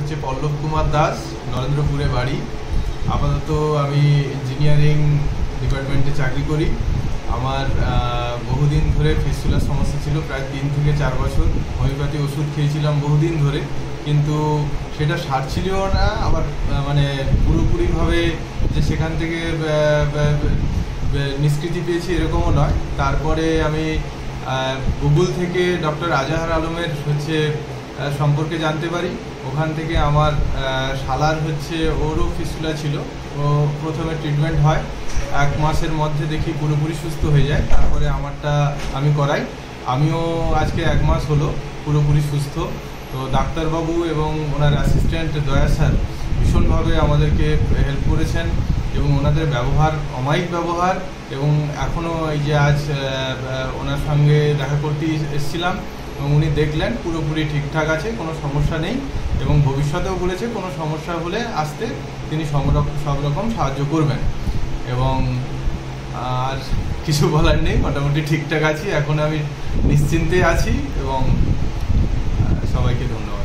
হচ্ছে পল্লব কুমার দাস, নরেন্দ্রপুরে বাড়ি। আপাতত আমি ইঞ্জিনিয়ারিং ডিপার্টমেন্টে চাকরি করি। আমার বহুদিন ধরে ফিস্টুলার সমস্যা ছিল, প্রায় 3 থেকে 4 বছর। হোমিওপ্যাথি ওষুধ খেয়েছিলাম বহুদিন ধরে, কিন্তু সেটা সারছিলও না। আবার মানে পুরোপুরিভাবে যে সেখান থেকে নিষ্কৃতি পেয়েছি এরকমও নয়। তারপরে আমি গুগল থেকে ডক্টর আজাহার আলমের সম্পর্কে জানতে পারি। ওখান থেকে আমার শালার ওরও ফিস্টুলা ছিল। ও প্রথমে ট্রিটমেন্ট হয়, 1 মাসের মধ্যে দেখি পুরোপুরি সুস্থ হয়ে যায়। তারপরে আমারটা আমি করাই। আমিও আজকে 1 মাস হলো পুরোপুরি সুস্থ। তো ডাক্তারবাবু এবং ওনার অ্যাসিস্ট্যান্ট দয়া স্যার ভীষণভাবে আমাদেরকে হেল্প করেছেন, এবং ওনাদের ব্যবহার অমায়িক ব্যবহার। এবং এখনও এই যে আজ ওনার সঙ্গে দেখা করতে এসেছিলাম, এবং উনি দেখলেন পুরোপুরি ঠিকঠাক আছে, কোনো সমস্যা নেই। এবং ভবিষ্যতেও বলেছে কোনো সমস্যা হলে আসতে তিনি সব রকম সাহায্য করবেন। এবং আর কিছু বলার নেই, মোটামুটি ঠিকঠাক আছি, এখন আমি নিশ্চিন্তে আছি। এবং সবাইকে ধন্যবাদ।